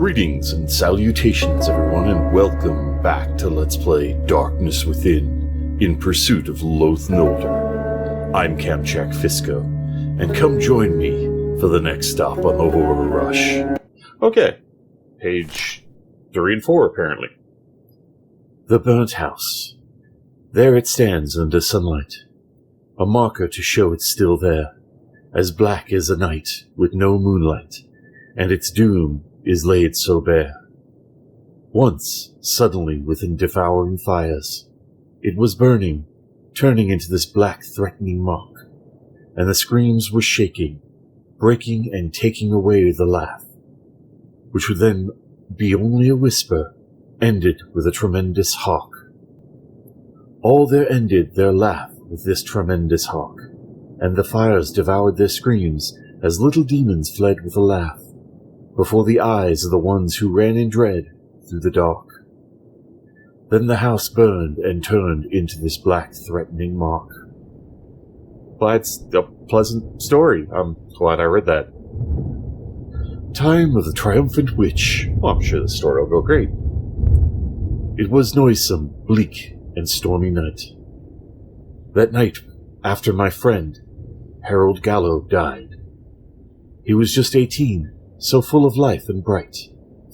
Greetings and salutations, everyone, and welcome back to Let's Play Darkness Within, in pursuit of Loth Nolder. I'm Kamchak Fisko, and come join me for the next stop on the Horror Rush. Okay, page 3 and 4, apparently. The burnt house. There it stands under sunlight, a marker to show it's still there, as black as a night with no moonlight, and its doom is laid so bare. Once, suddenly, within devouring fires, it was burning, turning into this black, threatening mark, and the screams were shaking, breaking and taking away the laugh, which would then be only a whisper, ended with a tremendous hawk. All there ended their laugh with this tremendous hawk, and the fires devoured their screams as little demons fled with a laugh, before the eyes of the ones who ran in dread through the dark. Then the house burned and turned into this black, threatening mark. Well, it's a pleasant story. I'm glad I read that. Time of the Triumphant Witch. Well, I'm sure the story will go great. It was noisome, bleak, and stormy night. That night, after my friend, Harold Gallo, died. He was just 18, so full of life and bright,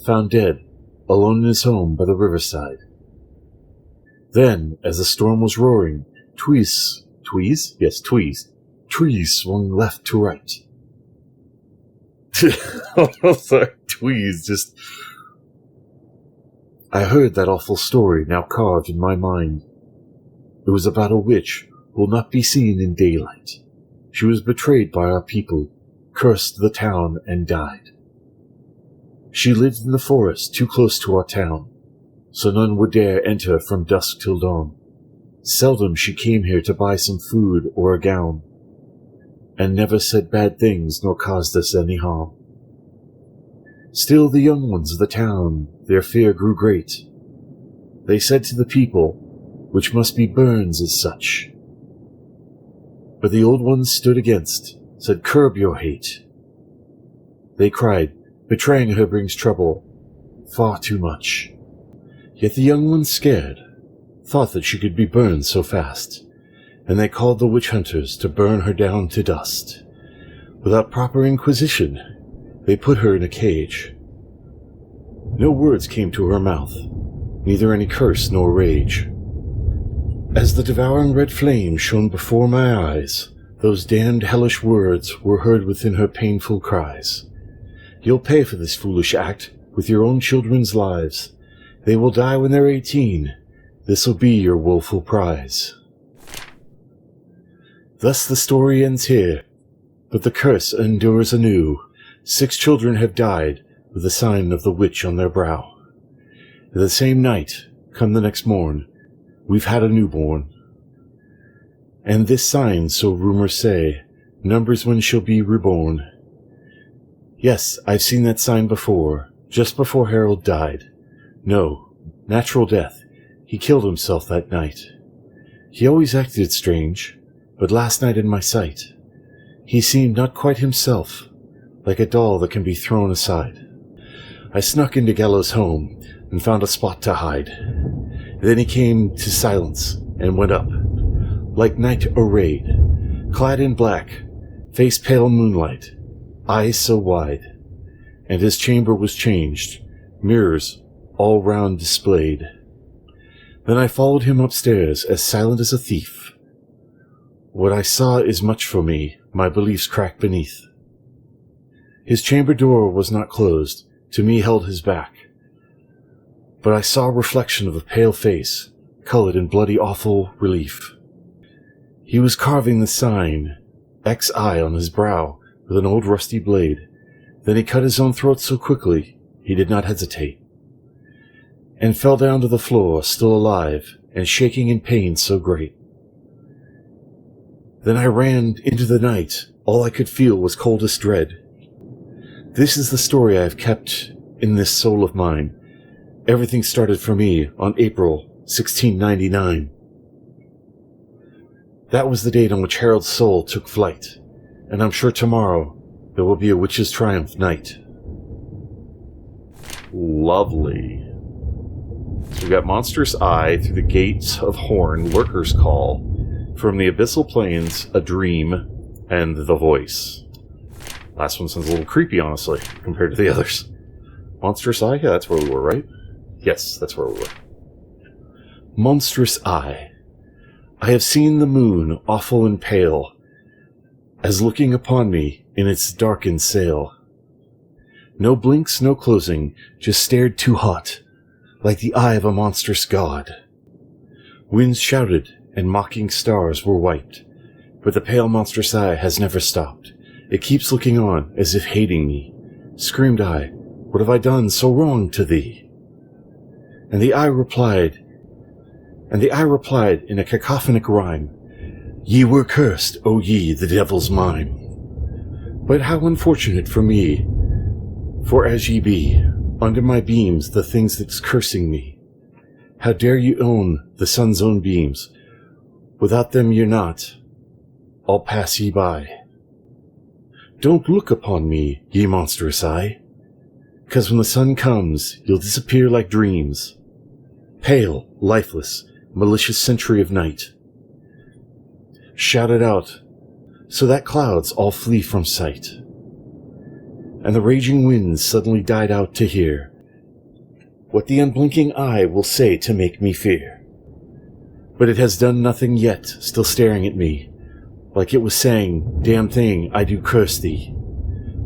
found dead, alone in his home by the riverside. Then, as the storm was roaring, trees swung left to right. Sorry, tweez, just... I heard that awful story now carved in my mind. It was about a witch who will not be seen in daylight. She was betrayed by our people, cursed the town, and died. She lived in the forest too close to our town, so none would dare enter from dusk till dawn. Seldom she came here to buy some food or a gown, and never said bad things nor caused us any harm. Still the young ones of the town, their fear grew great. They said to the people, which must be Burns as such. But the old ones stood against, said, "Curb your hate." They cried, "Betraying her brings trouble, far too much." Yet the young ones, scared, thought that she could be burned so fast, and they called the witch hunters to burn her down to dust. Without proper inquisition, they put her in a cage. No words came to her mouth, neither any curse nor rage. As the devouring red flame shone before my eyes, those damned hellish words were heard within her painful cries. "You'll pay for this foolish act with your own children's lives. They will die when they're 18. This'll be your woeful prize." Thus the story ends here, but the curse endures anew. 6 children have died with the sign of the witch on their brow. The same night, come the next morn, we've had a newborn. And this sign, so rumors say, numbers when she'll be reborn. Yes, I've seen that sign before, just before Harold died. No, natural death. He killed himself that night. He always acted strange, but last night in my sight, he seemed not quite himself, like a doll that can be thrown aside. I snuck into Gallo's home and found a spot to hide. Then he came to silence and went up, like night arrayed, clad in black, face pale moonlight, eyes so wide, and his chamber was changed, mirrors all round displayed. Then I followed him upstairs, as silent as a thief. What I saw is much for me, my beliefs cracked beneath. His chamber door was not closed, to me held his back, but I saw a reflection of a pale face, colored in bloody awful relief. He was carving the sign, XI, on his brow, with an old rusty blade. Then he cut his own throat so quickly, he did not hesitate, and fell down to the floor, still alive, and shaking in pain so great. Then I ran into the night. All I could feel was coldest dread. This is the story I have kept in this soul of mine. Everything started for me on April 1699. That was the date on which Harold's soul took flight, and I'm sure tomorrow there will be a witch's triumph night. Lovely. So we got Monstrous Eye, Through the Gates of Horn, Lurker's Call, From the Abyssal Plains, A Dream, and The Voice. Last one sounds a little creepy, honestly, compared to the others. Monstrous Eye? Yeah, that's where we were, right? Yes, that's where we were. Monstrous Eye. I have seen the moon, awful and pale, as looking upon me in its darkened sail. No blinks, no closing, just stared too hot, like the eye of a monstrous god. Winds shouted, and mocking stars were wiped, but the pale monstrous eye has never stopped. It keeps looking on, as if hating me. Screamed I, what have I done so wrong to thee? And the eye replied in a cacophonic rhyme, Ye were cursed, O ye, the devil's mime. But how unfortunate for me, for as ye be, under my beams the things that's cursing me. How dare you own the sun's own beams? Without them you're not, I'll pass ye by. Don't look upon me, ye monstrous eye, 'cause when the sun comes, you'll disappear like dreams. Pale, lifeless, malicious sentry of night. Shout it out, so that clouds all flee from sight. And the raging winds suddenly died out to hear what the unblinking eye will say to make me fear. But it has done nothing yet, still staring at me, like it was saying, damn thing, I do curse thee.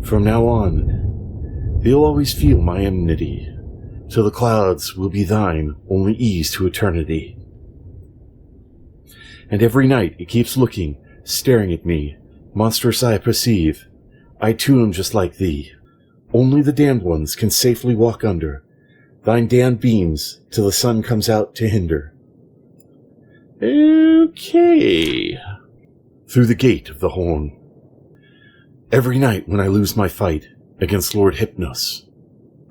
From now on, they'll always feel my enmity, till the clouds will be thine only ease to eternity. And every night it keeps looking, staring at me, monstrous I perceive, I too am just like thee. Only the damned ones can safely walk under thine damned beams till the sun comes out to hinder. Okay. Through the gate of the horn. Every night when I lose my fight against Lord Hypnos,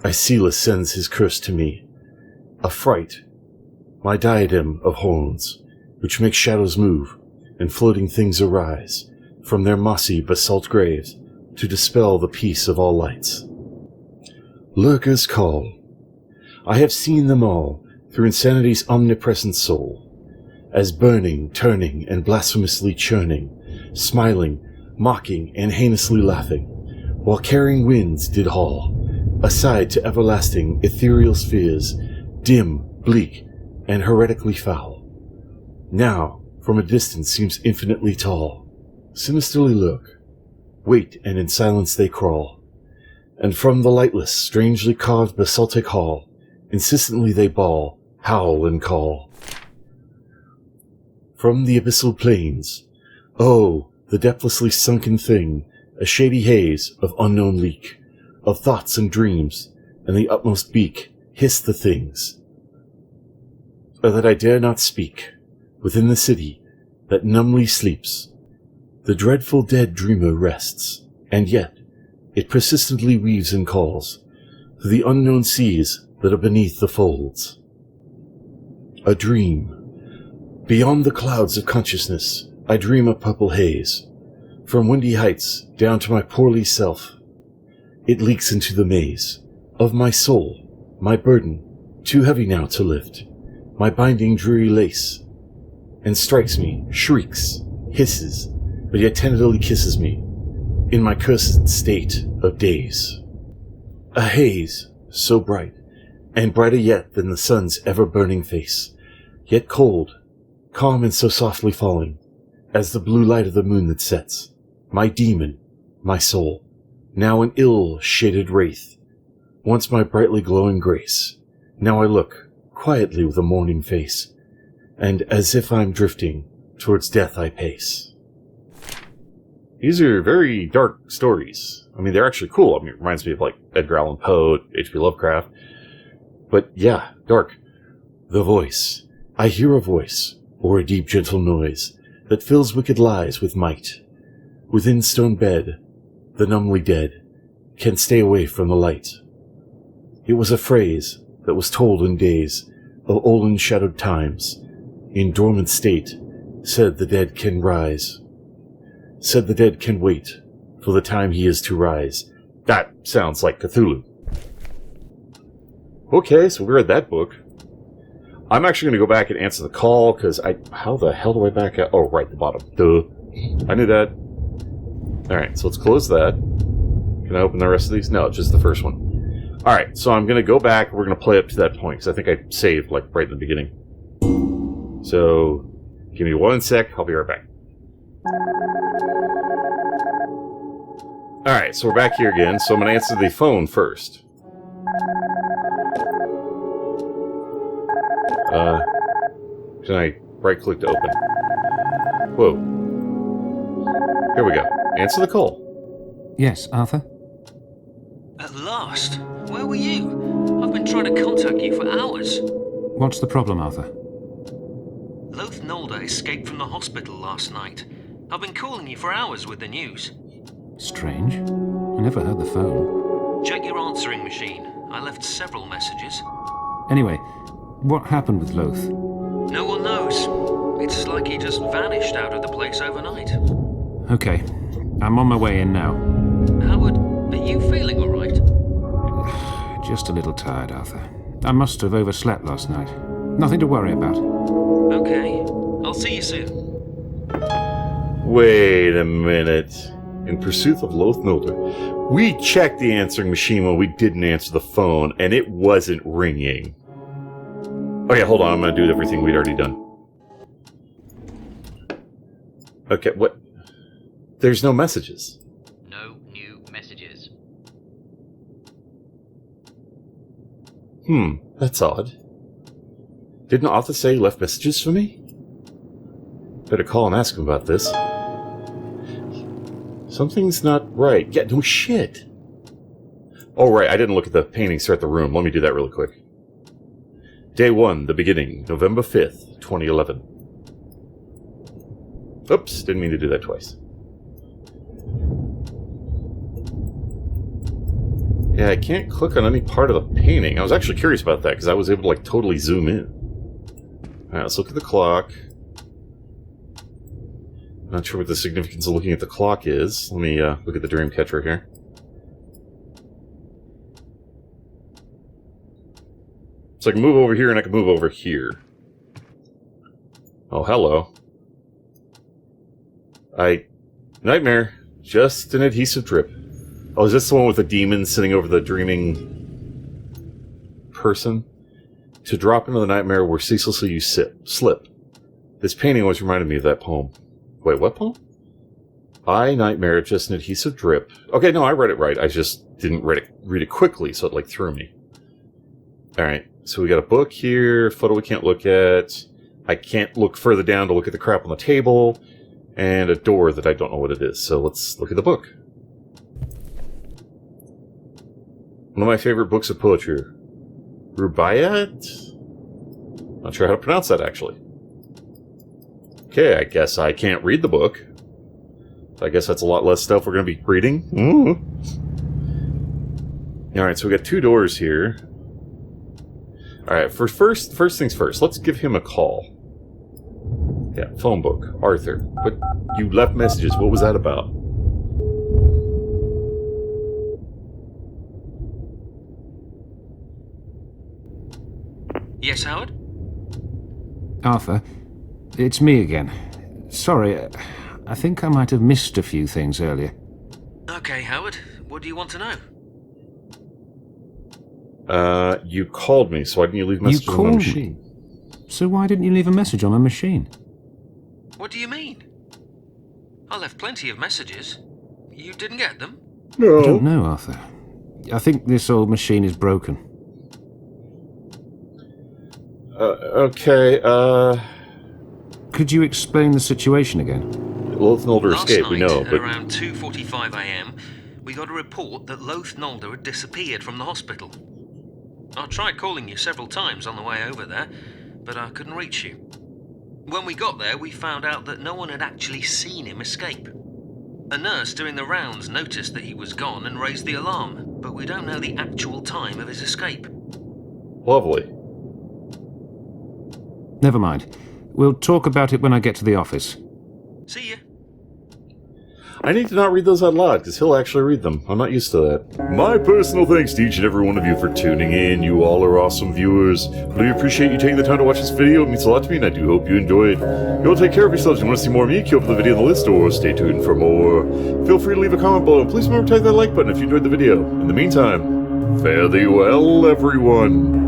Icelus sends his curse to me, a fright, my diadem of horns, which makes shadows move and floating things arise from their mossy basalt graves to dispel the peace of all lights. Lurker's Call. I have seen them all through insanity's omnipresent soul, as burning, turning, and blasphemously churning, smiling, mocking, and heinously laughing, while carrying winds did haul, aside to everlasting ethereal spheres, dim, bleak, and heretically foul. Now, from a distance seems infinitely tall, sinisterly lurk, wait, and in silence they crawl, and from the lightless, strangely carved basaltic hall, insistently they bawl, howl, and call. From the abyssal plains, oh, the depthlessly sunken thing, a shady haze of unknown leak, of thoughts and dreams, and the utmost beak, hiss the things, that I dare not speak, within the city that numbly sleeps. The dreadful dead dreamer rests, and yet it persistently weaves and calls through the unknown seas that are beneath the folds. A dream. Beyond the clouds of consciousness, I dream a purple haze. From windy heights down to my poorly self, it leaks into the maze of my soul, my burden, too heavy now to lift, my binding dreary lace, and strikes me, shrieks, hisses, but yet tenderly kisses me, in my cursed state of daze. A haze, so bright, and brighter yet than the sun's ever-burning face, yet cold, calm and so softly falling, as the blue light of the moon that sets, my demon, my soul, now an ill-shaded wraith, once my brightly glowing grace, now I look, quietly with a mourning face, and as if I'm drifting, towards death I pace. These are very dark stories. I mean, they're actually cool. I mean, it reminds me of, like, Edgar Allan Poe, H.P. Lovecraft. But, yeah, dark. The voice. I hear a voice, or a deep, gentle noise, that fills wicked lies with might. Within stone bed, the numbly dead can stay away from the light. It was a phrase that was told in days of olden shadowed times. In dormant state, said the dead can rise. Said the dead can wait for the time he is to rise. That sounds like Cthulhu. Okay, so we read that book. I'm actually going to go back and answer the call, because how the hell do I back out? Oh, right, the bottom. Duh. I knew that. Alright, so let's close that. Can I open the rest of these? No, just the first one. Alright, so I'm going to go back, and we're going to play up to that point, because I think I saved, like, right in the beginning. So, give me 1 sec, I'll be right back. Alright, so we're back here again, so I'm going to answer the phone first. Can I right-click to open? Whoa. Here we go. Answer the call. Yes, Arthur? At last! Where were you? I've been trying to contact you for hours. What's the problem, Arthur? Loth Nolder escaped from the hospital last night. I've been calling you for hours with the news. Strange. I never heard the phone. Check your answering machine. I left several messages. Anyway, what happened with Loth? No one knows. It's like he just vanished out of the place overnight. Okay, I'm on my way in now. Howard, are you feeling alright? Just a little tired, Arthur. I must have overslept last night. Nothing to worry about. Okay, I'll see you soon. Wait a minute. In pursuit of Loth Nolder, we checked the answering machine when we didn't answer the phone, and it wasn't ringing. Okay, hold on, I'm going to do everything we'd already done. Okay, what? There's no messages. No new messages. That's odd. Didn't Arthur say he left messages for me? Better call and ask him about this. Something's not right. Yeah, no shit. Oh, right, I didn't look at the paintings throughout the room. Let me do that really quick. Day 1, the beginning, November 5th, 2011. Oops, didn't mean to do that twice. Yeah, I can't click on any part of the painting. I was actually curious about that, because I was able to, like, totally zoom in. Alright, let's look at the clock. Not sure what the significance of looking at the clock is. Let me look at the dream catcher here. So I can move over here and I can move over here. Oh, hello. Nightmare. Just an adhesive drip. Oh, is this the one with the demon sitting over the dreaming person? To drop into the nightmare where ceaselessly you slip. This painting always reminded me of that poem. Wait, what poem? Nightmare, just an adhesive drip. Okay, no, I read it right. I just didn't read it quickly, so it, like, threw me. Alright, so we got a book here, photo we can't look at. I can't look further down to look at the crap on the table. And a door that I don't know what it is, so let's look at the book. One of my favorite books of poetry. Rubaiyat? Not sure how to pronounce that, actually. Okay, I guess I can't read the book. I guess that's a lot less stuff we're going to be reading. Alright, so we got 2 doors here. Alright, first things first, let's give him a call. Yeah, phone book. Arthur. But you left messages. What was that about? Yes, Howard? Arthur, it's me again. Sorry, I think I might have missed a few things earlier. Okay, Howard. What do you want to know? You called me, so why didn't you leave messages on the machine? So why didn't you leave a message on the machine? What do you mean? I left plenty of messages. You didn't get them? No. I don't know, Arthur. I think this old machine is broken. Okay, Could you explain the situation again? Loth Nolder escaped, we know, Last night, but... around 2:45 AM, we got a report that Loth Nolder had disappeared from the hospital. I tried calling you several times on the way over there, but I couldn't reach you. When we got there, we found out that no one had actually seen him escape. A nurse doing the rounds noticed that he was gone and raised the alarm, but we don't know the actual time of his escape. Lovely. Never mind. We'll talk about it when I get to the office. See you. I need to not read those out loud, because he'll actually read them. I'm not used to that. My personal thanks to each and every one of you for tuning in. You all are awesome viewers. Really appreciate you taking the time to watch this video. It means a lot to me, and I do hope you enjoyed. You all take care of yourselves. If you want to see more of me, queue up the video on the list, or stay tuned for more. Feel free to leave a comment below, and please remember to tap that like button if you enjoyed the video. In the meantime, fare thee well, everyone.